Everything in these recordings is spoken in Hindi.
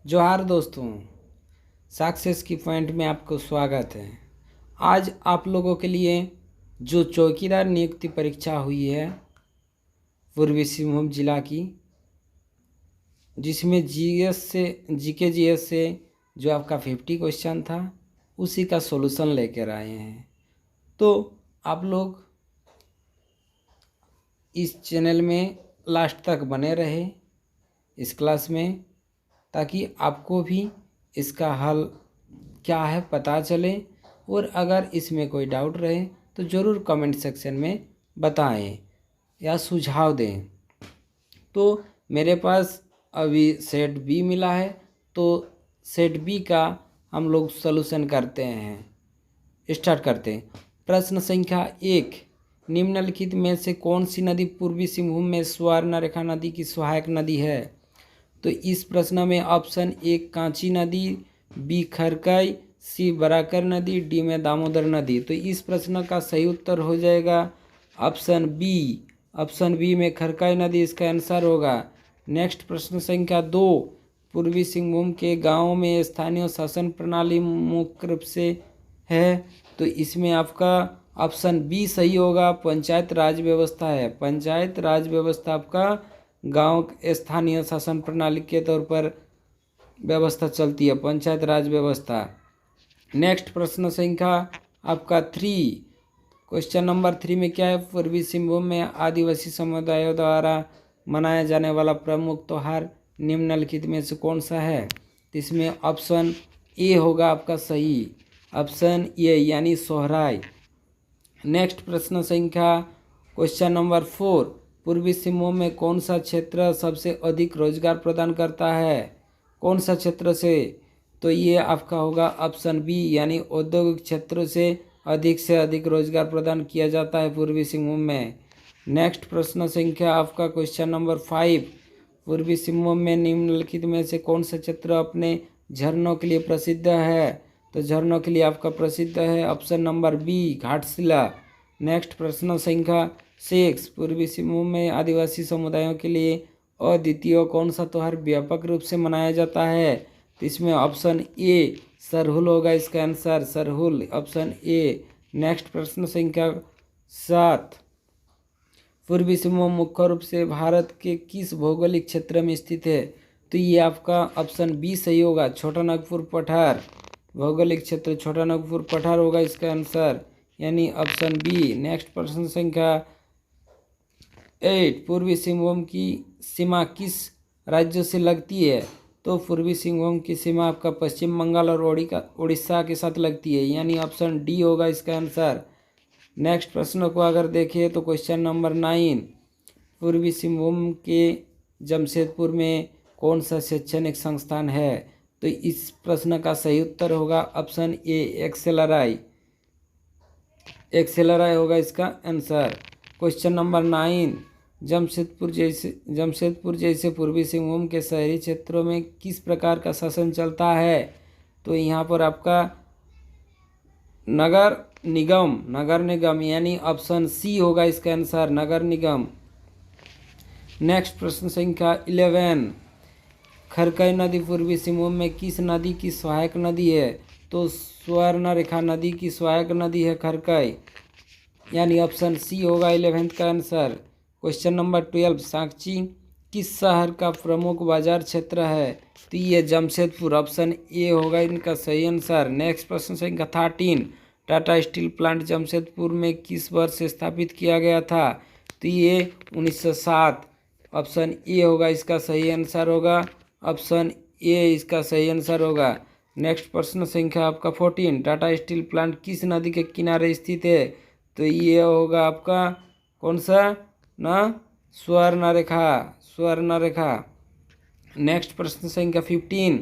जोहार दोस्तों, सक्सेस की पॉइंट में आपको स्वागत है। आज आप लोगों के लिए जो चौकीदार नियुक्ति परीक्षा हुई है पूर्वी सिंहभूम जिला की, जिसमें जीएस से जो आपका 50 क्वेश्चन था उसी का सॉल्यूशन लेकर आए हैं। तो आप लोग इस चैनल में लास्ट तक बने रहे इस क्लास में, ताकि आपको भी इसका हल क्या है पता चले, और अगर इसमें कोई डाउट रहे तो ज़रूर कमेंट सेक्शन में बताएं या सुझाव दें। तो मेरे पास अभी सेट बी मिला है, तो सेट बी का हम लोग सॉल्यूशन करते हैं, स्टार्ट करते हैं। प्रश्न संख्या 1, निम्नलिखित में से कौन सी नदी पूर्वी सिंहभूम में स्वर्णरेखा नदी की सहायक नदी है? तो इस प्रश्न में ऑप्शन 1 कांची नदी, बी खरकई, सी बराकर नदी, डी में दामोदर नदी। तो इस प्रश्न का सही उत्तर हो जाएगा ऑप्शन बी। ऑप्शन बी में खरकई नदी इसका आंसर होगा। नेक्स्ट प्रश्न संख्या 2, पूर्वी सिंहभूम के गाँव में स्थानीय शासन प्रणाली मुख्य रूप से है, तो इसमें आपका ऑप्शन बी सही होगा, पंचायत राज व्यवस्था है। पंचायत राज व्यवस्था आपका गांव स्थानीय शासन प्रणाली के तौर पर व्यवस्था चलती है, पंचायत राज व्यवस्था। नेक्स्ट प्रश्न संख्या आपका 3, क्वेश्चन नंबर 3 में क्या है? पूर्वी सिंहभूम में आदिवासी समुदायों द्वारा मनाया जाने वाला प्रमुख त्योहार निम्नलिखित में से कौन सा है? इसमें ऑप्शन ए होगा आपका सही, ऑप्शन ए यानी सोहराय। नेक्स्ट प्रश्न संख्या क्वेश्चन नंबर 4, पूर्वी सिंहभूम में कौन सा क्षेत्र सबसे अधिक रोजगार प्रदान करता है? कौन सा क्षेत्र से? तो ये आपका होगा ऑप्शन बी, यानी औद्योगिक क्षेत्रों से अधिक रोजगार प्रदान किया जाता है पूर्वी सिंहभूम में। नेक्स्ट प्रश्न संख्या आपका क्वेश्चन नंबर 5, पूर्वी सिंहभूम में निम्नलिखित में से कौन सा क्षेत्र अपने झरनों के लिए प्रसिद्ध है? तो झरनों के लिए आपका प्रसिद्ध है option number B, Ghatshila. Next प्रश्न संख्या 6, पूर्वी सिंहभूम में आदिवासी समुदायों के लिए अद्वितीय कौन सा त्यौहार व्यापक रूप से मनाया जाता है? तो इसमें ऑप्शन ए सरहुल होगा इसका answer, Sarhul, option A. Next प्रश्न संख्या 7, पूर्वी सिंहभूम मुख्य रूप से भारत के किस भौगोलिक क्षेत्र में स्थित है? तो ये आपका ऑप्शन बी सही होगा, छोटा नागपुर पठार। भौगोलिक क्षेत्र छोटा नागपुर पठार होगा इसका आंसर, यानी ऑप्शन बी। नेक्स्ट प्रश्न संख्या 8, पूर्वी सिंहभूम की सीमा किस राज्य से लगती है? तो पूर्वी सिंहभूम की सीमा आपका पश्चिम बंगाल और उड़ीसा के साथ लगती है, यानी ऑप्शन डी होगा इसका आंसर। नेक्स्ट प्रश्न को अगर देखें तो क्वेश्चन नंबर 9, पूर्वी सिंहभूम के जमशेदपुर में कौन सा शैक्षणिक संस्थान है? तो इस प्रश्न का सही उत्तर होगा ऑप्शन ए, एक्सेलराय होगा इसका आंसर। क्वेश्चन नंबर 9, जमशेदपुर जैसे पूर्वी सिंहभूम के शहरी क्षेत्रों में किस प्रकार का शासन चलता है? तो यहाँ पर आपका नगर निगम यानी ऑप्शन सी होगा इसका आंसर, नगर निगम। नेक्स्ट प्रश्न संख्या 11, खरकई नदी पूर्वी सिंहभूम में किस नदी की सहायक नदी है? तो स्वर्णरेखा नदी की सहायक नदी है खरकई, यानी ऑप्शन सी होगा 11th का आंसर। क्वेश्चन नंबर 12, सांची किस शहर का प्रमुख बाजार क्षेत्र है? तो ये जमशेदपुर, ऑप्शन ए होगा इनका सही आंसर। नेक्स्ट प्रश्न संख्या 13, टाटा स्टील प्लांट जमशेदपुर में किस वर्ष स्थापित किया गया था? तो ये 1907, ऑप्शन ए होगा इसका सही आंसर होगा, ऑप्शन ए इसका सही आंसर होगा। नेक्स्ट प्रश्न संख्या आपका 14, टाटा स्टील प्लांट किस नदी के किनारे स्थित है? तो ये होगा आपका कौन सा ना, स्वर्णरेखा। नेक्स्ट प्रश्न संख्या 15,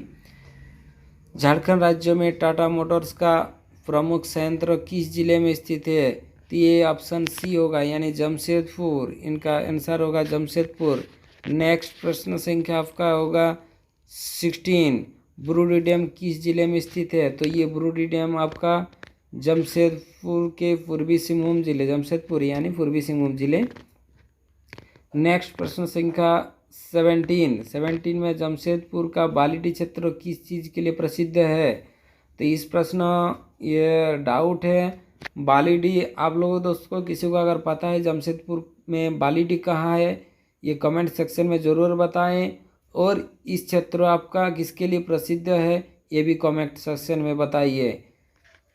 झारखंड राज्य में टाटा मोटर्स का प्रमुख संयंत्र किस जिले में स्थित है? तो ये ऑप्शन सी होगा, यानी जमशेदपुर, इनका आंसर होगा जमशेदपुर। नेक्स्ट प्रश्न संख्या आपका होगा 16, बुरुडी डैम किस जिले में स्थित है? तो ये बुरुडी डैम आपका जमशेदपुर के पूर्वी सिंहभूम जिले, जमशेदपुर यानी पूर्वी सिंहभूम जिले। नेक्स्ट प्रश्न संख्या 17 में जमशेदपुर का बालिटी क्षेत्र किस चीज़ के लिए प्रसिद्ध है? तो इस प्रश्न ये डाउट है। बालीडी आप लोगों दोस्तों किसी को अगर पता है जमशेदपुर में बालीडी कहाँ है, ये कमेंट सेक्शन में ज़रूर बताएं। और इस क्षेत्र आपका किसके लिए प्रसिद्ध है ये भी कमेंट सेक्शन में बताइए।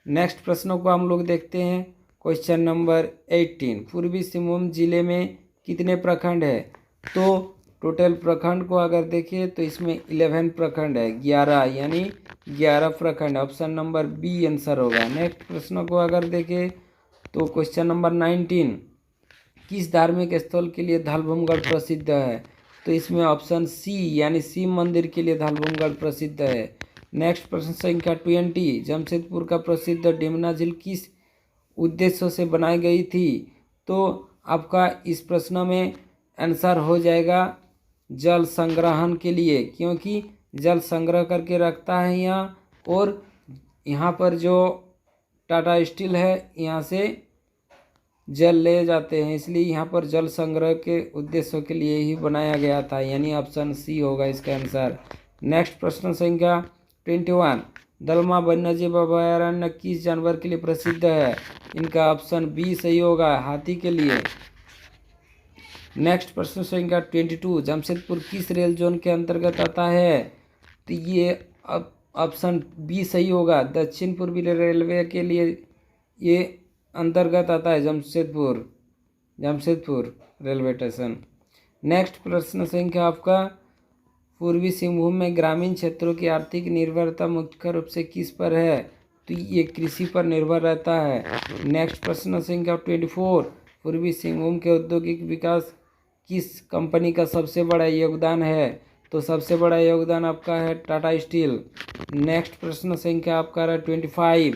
नेक्स्ट प्रश्नों को हम लोग देखते हैं। क्वेश्चन नंबर 18, पूर्वी सिंहभूम जिले में कितने प्रखंड है? तो टोटल प्रखंड को अगर देखें तो इसमें 11 प्रखंड है, 11 यानी 11 प्रखंड। ऑप्शन नंबर बी आंसर होगा। नेक्स्ट प्रश्न को अगर देखें तो क्वेश्चन नंबर 19, किस धार्मिक स्थल के लिए धालभूमगढ़ प्रसिद्ध है? तो इसमें ऑप्शन सी यानी शिव मंदिर के लिए धालभूमगढ़ प्रसिद्ध है। नेक्स्ट प्रश्न संख्या 20, जमशेदपुर का प्रसिद्ध डेमना झील किस उद्देश्य से बनाई गई थी? तो आपका इस प्रश्न में आंसर हो जाएगा जल संग्रहण के लिए, क्योंकि जल संग्रह करके रखता है यहाँ, और यहाँ पर जो टाटा स्टील है यहाँ से जल ले जाते हैं, इसलिए यहाँ पर जल संग्रह के उद्देश्यों के लिए ही बनाया गया था, यानी ऑप्शन सी होगा इसका आंसर। नेक्स्ट प्रश्न संख्या 21, दलमा वन्यजीव अभयारण्य किस जानवर के लिए प्रसिद्ध है? इनका ऑप्शन बी सही होगा, हाथी के लिए। नेक्स्ट प्रश्न संख्या 22, जमशेदपुर किस रेल जोन के अंतर्गत आता है? तो ये ऑप्शन बी सही होगा, दक्षिण पूर्वी रेलवे के लिए ये अंतर्गत आता है जमशेदपुर रेलवे स्टेशन। नेक्स्ट प्रश्न संख्या आपका, पूर्वी सिंहभूम में ग्रामीण क्षेत्रों की आर्थिक निर्भरता मुख्य रूप से किस पर है? तो ये कृषि पर निर्भर रहता है। नेक्स्ट प्रश्न संख्या 24, पूर्वी सिंहभूम के औद्योगिक विकास किस कंपनी का सबसे बड़ा योगदान है? तो सबसे बड़ा योगदान आपका है टाटा स्टील। नेक्स्ट प्रश्न संख्या आपका है 25,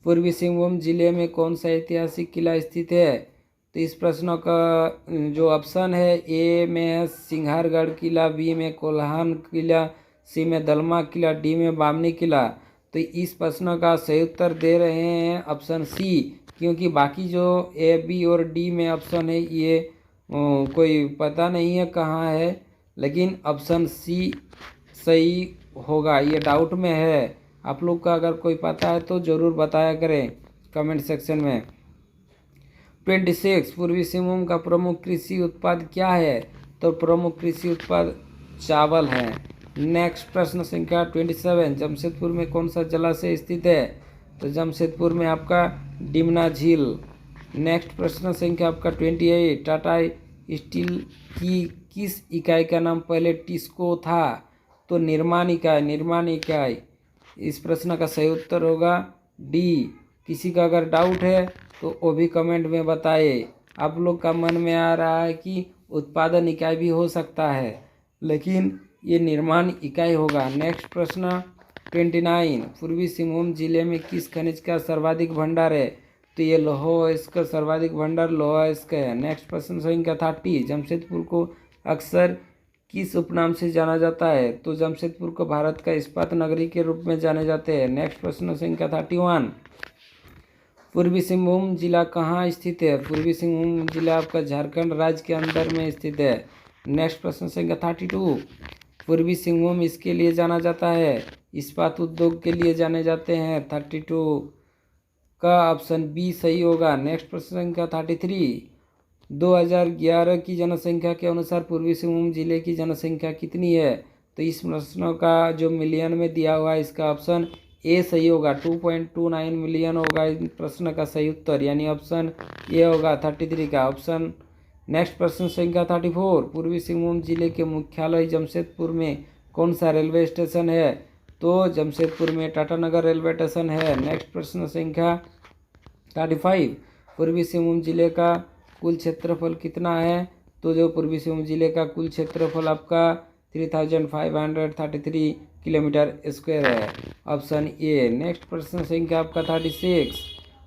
पूर्वी सिंहभूम जिले में कौन सा ऐतिहासिक किला स्थित है? तो इस प्रश्न का जो ऑप्शन है, ए में है सिंघारगढ़ किला, बी में कोल्हान किला, सी में दलमा किला, डी में बामनी किला। तो इस प्रश्न का सही उत्तर दे रहे हैं ऑप्शन सी, क्योंकि बाकी जो ए बी और डी में ऑप्शन है ये कोई पता नहीं है कहाँ है, लेकिन ऑप्शन सी सही होगा। ये डाउट में है, आप लोग का अगर कोई पता है तो ज़रूर बताया करें कमेंट सेक्शन में। 26, पूर्वी सिंहभूम का प्रमुख कृषि उत्पाद क्या है? तो प्रमुख कृषि उत्पाद चावल है। नेक्स्ट प्रश्न संख्या 27, जमशेदपुर में कौन सा जलाशय स्थित है? तो जमशेदपुर में आपका डेमना झील। नेक्स्ट प्रश्न संख्या आपका 28, टाटा स्टील की किस इकाई का नाम पहले टिस्को था? तो निर्माण इकाई। इस प्रश्न का सही उत्तर होगा डी। किसी का अगर डाउट है तो वो भी कमेंट में बताए। आप लोग का मन में आ रहा है कि उत्पादन इकाई भी हो सकता है, लेकिन ये निर्माण इकाई होगा। नेक्स्ट प्रश्न 29, पूर्वी सिंहभूम जिले में किस खनिज का सर्वाधिक भंडार है? तो ये लौह इसका सर्वाधिक भंडार लौह इसका है। नेक्स्ट प्रश्न संख्या 30, जमशेदपुर को अक्सर किस उपनाम से जाना जाता है? तो जमशेदपुर को भारत का इस्पात नगरी के रूप में जाने जाते हैं। नेक्स्ट प्रश्न संख्या 31, पूर्वी सिंहभूम जिला कहाँ स्थित है? पूर्वी सिंहभूम जिला आपका झारखंड राज्य के अंदर में स्थित है। नेक्स्ट प्रश्न संख्या 32, पूर्वी सिंहभूम इसके लिए जाना जाता है, इस्पात उद्योग के लिए जाने जाते हैं। 32 का ऑप्शन बी सही होगा। नेक्स्ट प्रश्न संख्या 33, 2011 की जनसंख्या के अनुसार पूर्वी सिंहभूम जिले की जनसंख्या कितनी है? तो इस प्रश्न का जो मिलियन में दिया हुआ है इसका ऑप्शन ए सही होगा, 2.29 मिलियन होगा इस प्रश्न का सही उत्तर, यानी ऑप्शन ए होगा 33 का ऑप्शन। नेक्स्ट प्रश्न संख्या 34, पूर्वी सिंहभूम जिले के मुख्यालय जमशेदपुर में कौन सा रेलवे स्टेशन है? तो जमशेदपुर में टाटानगर रेलवे स्टेशन है। नेक्स्ट प्रश्न संख्या 35, पूर्वी सिंहभूम जिले का कुल क्षेत्रफल कितना है? तो जो पूर्वी सिंहभूम जिले का कुल क्षेत्रफल आपका 3533 किलोमीटर स्क्वायर है, ऑप्शन ए। नेक्स्ट प्रश्न संख्या आपका 36,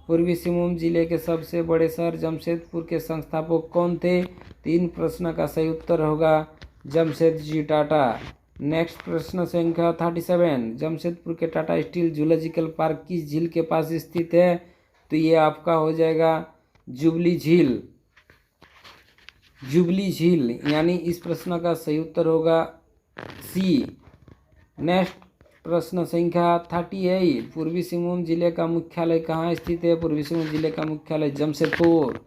पूर्वी सिंहभूम जिले के सबसे बड़े शहर जमशेदपुर के संस्थापक कौन थे? 3 प्रश्न का सही उत्तर होगा जमशेदजी टाटा। नेक्स्ट प्रश्न संख्या 37, जमशेदपुर के टाटा स्टील जूलॉजिकल पार्क किस झील के पास स्थित है? तो ये आपका हो जाएगा जुबली झील। जुबली झील, यानी इस प्रश्न का सही उत्तर होगा सी। नेक्स्ट प्रश्न संख्या 38, पूर्वी सिंहभूम जिले का मुख्यालय कहाँ स्थित है? पूर्वी सिंहभूम जिले का मुख्यालय जमशेदपुर।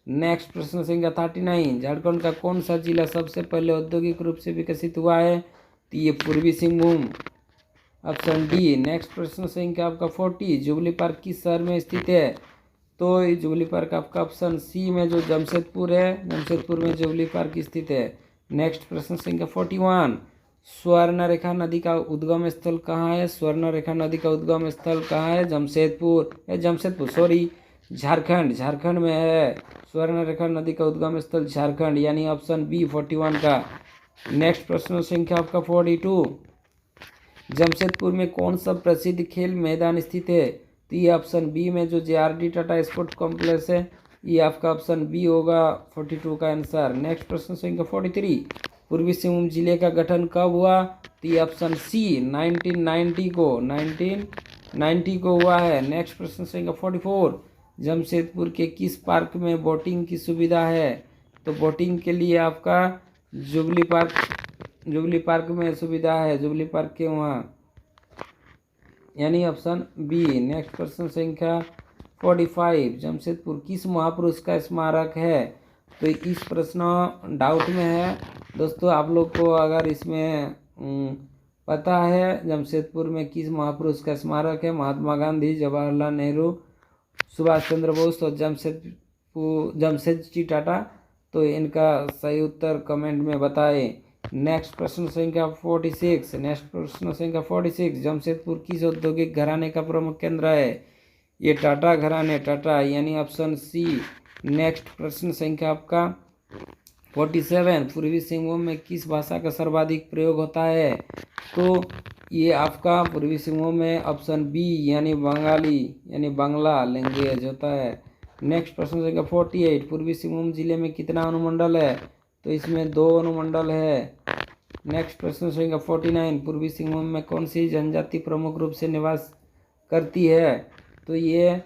नेक्स्ट प्रश्न संख्या 39, झारखंड का कौन सा जिला सबसे पहले औद्योगिक रूप से विकसित हुआ है? तो ये पूर्वी सिंहभूम, ऑप्शन डी। नेक्स्ट प्रश्न संख्या आपका 40, जुबली पार्क किस शहर में स्थित है? तो ये जुबली पार्क आपका ऑप्शन सी में जो जमशेदपुर है, जमशेदपुर में जुबली पार्क स्थित है। नेक्स्ट प्रश्न संख्या 41, स्वर्णरेखा नदी का उद्गम स्थल कहाँ है? स्वर्णरेखा नदी का उद्गम स्थल कहाँ है? झारखंड, झारखंड में है स्वर्णरेखा नदी का उद्गम स्थल, झारखंड, यानी ऑप्शन बी 41 का। नेक्स्ट प्रश्न संख्या आपका 42, जमशेदपुर में कौन सा प्रसिद्ध खेल मैदान स्थित है? तो ये ऑप्शन बी में जो JRD टाटा स्पोर्ट कॉम्प्लेक्स है, ये आपका ऑप्शन बी होगा 42 का आंसर। नेक्स्ट प्रश्न संख्या 43, पूर्वी सिंहभूम जिले का गठन कब हुआ? तो ये ऑप्शन सी 1990 को हुआ है। नेक्स्ट प्रश्न संख्या 44, जमशेदपुर के किस पार्क में बोटिंग की सुविधा है? तो बोटिंग के लिए आपका जुबली पार्क में सुविधा है, जुबली पार्क के वहाँ, यानी ऑप्शन बी। नेक्स्ट प्रश्न संख्या 45, जमशेदपुर किस महापुरुष का स्मारक है? तो इस प्रश्न डाउट में है दोस्तों, आप लोग को अगर इसमें पता है जमशेदपुर में किस महापुरुष का स्मारक है, महात्मा गांधी, जवाहरलाल नेहरू, सुभाष चंद्र बोस और जमशेदजी टाटा, तो इनका सही उत्तर कमेंट में बताएं। नेक्स्ट प्रश्न संख्या 46, जमशेदपुर किस औद्योगिक घराने का प्रमुख केंद्र है? ये टाटा घराने, टाटा, यानी ऑप्शन सी। नेक्स्ट प्रश्न संख्या आपका 47, पूर्वी सिंहभूम में किस भाषा का सर्वाधिक प्रयोग होता है? तो ये आपका पूर्वी सिंहभूम में ऑप्शन बी यानी बंगाली, यानी बांग्ला लैंग्वेज होता है। नेक्स्ट प्रश्न संख्या 48, पूर्वी सिंहभूम जिले में कितना अनुमंडल है? तो इसमें 2 अनुमंडल है। नेक्स्ट प्रश्न संख्या 49, पूर्वी सिंहभूम में कौन सी जनजाति प्रमुख रूप से निवास करती है? तो ये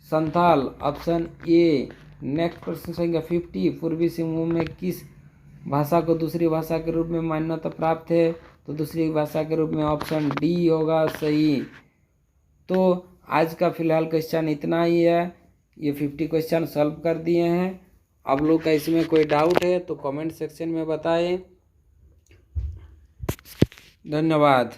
संथाल, ऑप्शन ए। नेक्स्ट प्रश्न संख्या 50, पूर्वी सिंहभूम में किस भाषा को दूसरी भाषा के रूप में मान्यता प्राप्त है? तो दूसरी भाषा के रूप में ऑप्शन डी होगा सही। तो आज का फिलहाल क्वेश्चन इतना ही है, ये 50 क्वेश्चन सॉल्व कर दिए हैं। आप लोग का इसमें कोई डाउट है तो कमेंट सेक्शन में बताएं। धन्यवाद।